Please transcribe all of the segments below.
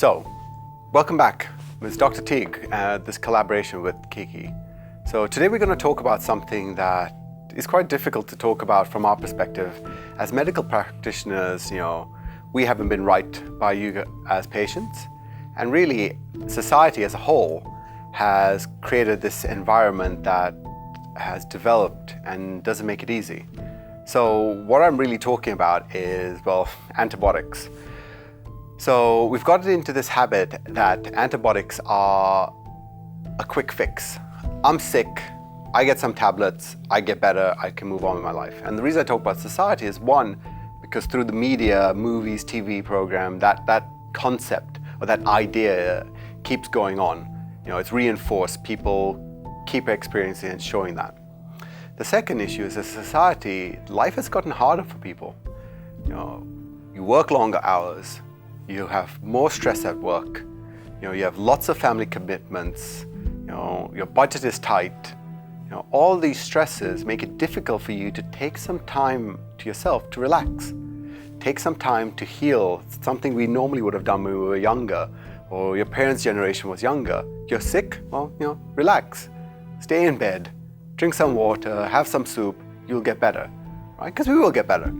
So, welcome back. It's Dr. Teague, this collaboration with KiKi. So today we're going to talk about something that is quite difficult to talk about from our perspective. As medical practitioners, we haven't been right by you as patients. And really, society as a whole has created this environment that has developed and doesn't make it easy. So what I'm really talking about is, antibiotics. So we've gotten into this habit that antibiotics are a quick fix. I'm sick, I get some tablets, I get better, I can move on with my life. And the reason I talk about society is, one, because through the media, movies, TV program, that concept or that idea keeps going on. It's reinforced, people keep experiencing and showing that. The second issue is, as a society, life has gotten harder for people. You work longer hours, you have more stress at work, you have lots of family commitments, your budget is tight. All these stresses make it difficult for you to take some time to yourself to relax. Take some time to heal, something we normally would have done when we were younger, or your parents' generation was younger. You're sick, relax. Stay in bed, drink some water, have some soup, you'll get better, right? Because we will get better.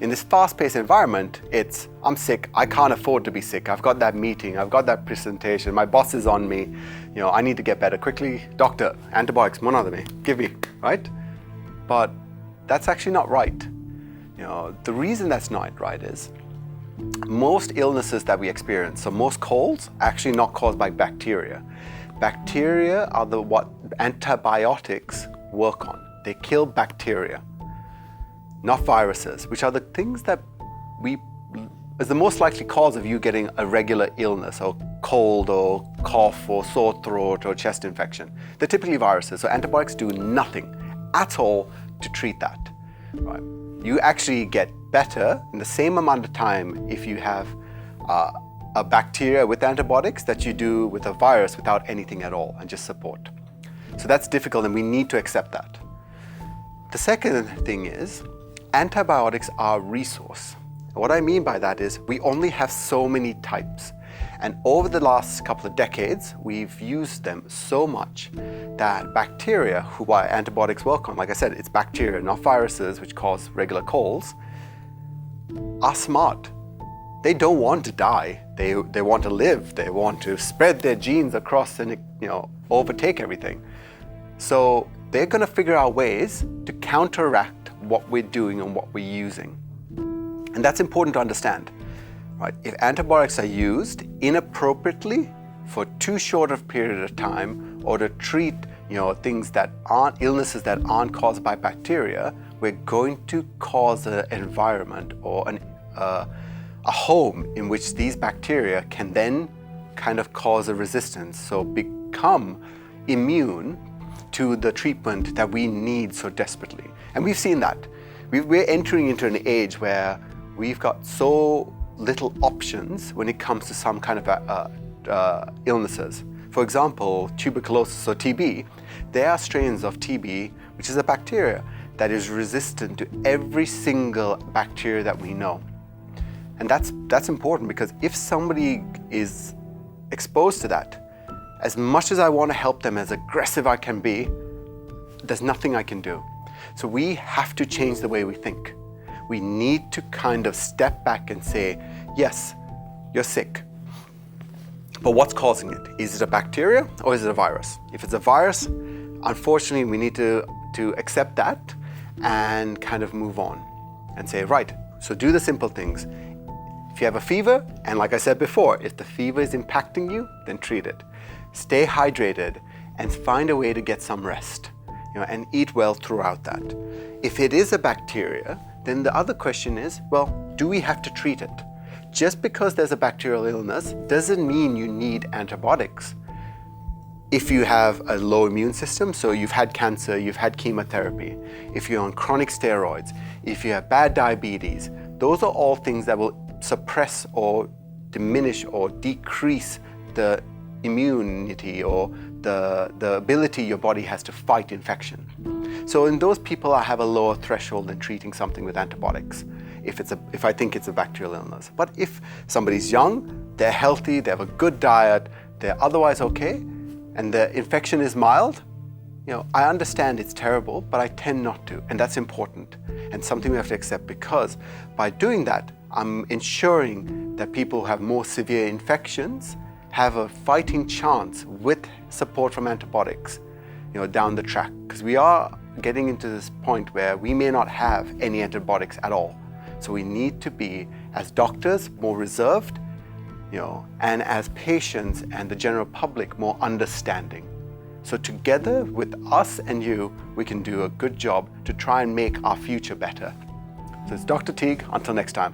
In this fast-paced environment, it's, I'm sick, I can't afford to be sick, I've got that meeting, I've got that presentation, my boss is on me, I need to get better quickly. Doctor, antibiotics, monodame, give me, right? But that's actually not right. The reason that's not right is, most illnesses that we experience, so most colds, are actually not caused by bacteria. Bacteria are what antibiotics work on. They kill bacteria, not viruses, which are the things that is the most likely cause of you getting a regular illness, or cold, or cough, or sore throat, or chest infection. They're typically viruses, so antibiotics do nothing at all to treat that. Right? You actually get better in the same amount of time if you have a bacteria with antibiotics that you do with a virus without anything at all and just support. So that's difficult, and we need to accept that. The second thing is, antibiotics are a resource. What I mean by that is, we only have so many types. And over the last couple of decades, we've used them so much that bacteria, who antibiotics work on, like I said, it's bacteria, not viruses, which cause regular colds, are smart. They don't want to die. They want to live. They want to spread their genes across and overtake everything. So they're going to figure out ways to counteract what we're doing and what we're using. And that's important to understand. Right? If antibiotics are used inappropriately for too short of a period of time, or to treat things that aren't illnesses that aren't caused by bacteria, we're going to cause an environment or a home in which these bacteria can then kind of cause a resistance, so become immune to the treatment that we need so desperately. And we've seen that. We're entering into an age where we've got so little options when it comes to some kind of illnesses. For example, tuberculosis or TB. There are strains of TB, which is a bacteria that is resistant to every single bacteria that we know. And that's important, because if somebody is exposed to that, as much as I want to help them, as aggressive I can be, there's nothing I can do. So we have to change the way we think. We need to kind of step back and say, yes, you're sick, but what's causing it? Is it a bacteria or is it a virus? If it's a virus, unfortunately, we need to accept that and kind of move on and say, right, so do the simple things. If you have a fever, and like I said before, if the fever is impacting you, then treat it. Stay hydrated and find a way to get some rest, and eat well throughout that. If it is a bacteria, then the other question is, do we have to treat it? Just because there's a bacterial illness doesn't mean you need antibiotics. If you have a low immune system, so you've had cancer, you've had chemotherapy, if you're on chronic steroids, if you have bad diabetes, those are all things that will suppress or diminish or decrease the immunity or the ability your body has to fight infection. So in those people, I have a lower threshold in treating something with antibiotics if I think it's a bacterial illness. But if somebody's young, they're healthy, they have a good diet, they're otherwise okay, and the infection is mild, I understand it's terrible, but I tend not to, and that's important and something we have to accept, because by doing that, I'm ensuring that people who have more severe infections have a fighting chance with support from antibiotics, down the track, because we are getting into this point where we may not have any antibiotics at all. So we need to be, as doctors, more reserved, and as patients and the general public, more understanding. So together with us and you, we can do a good job to try and make our future better. So it's Dr. Teague, until next time.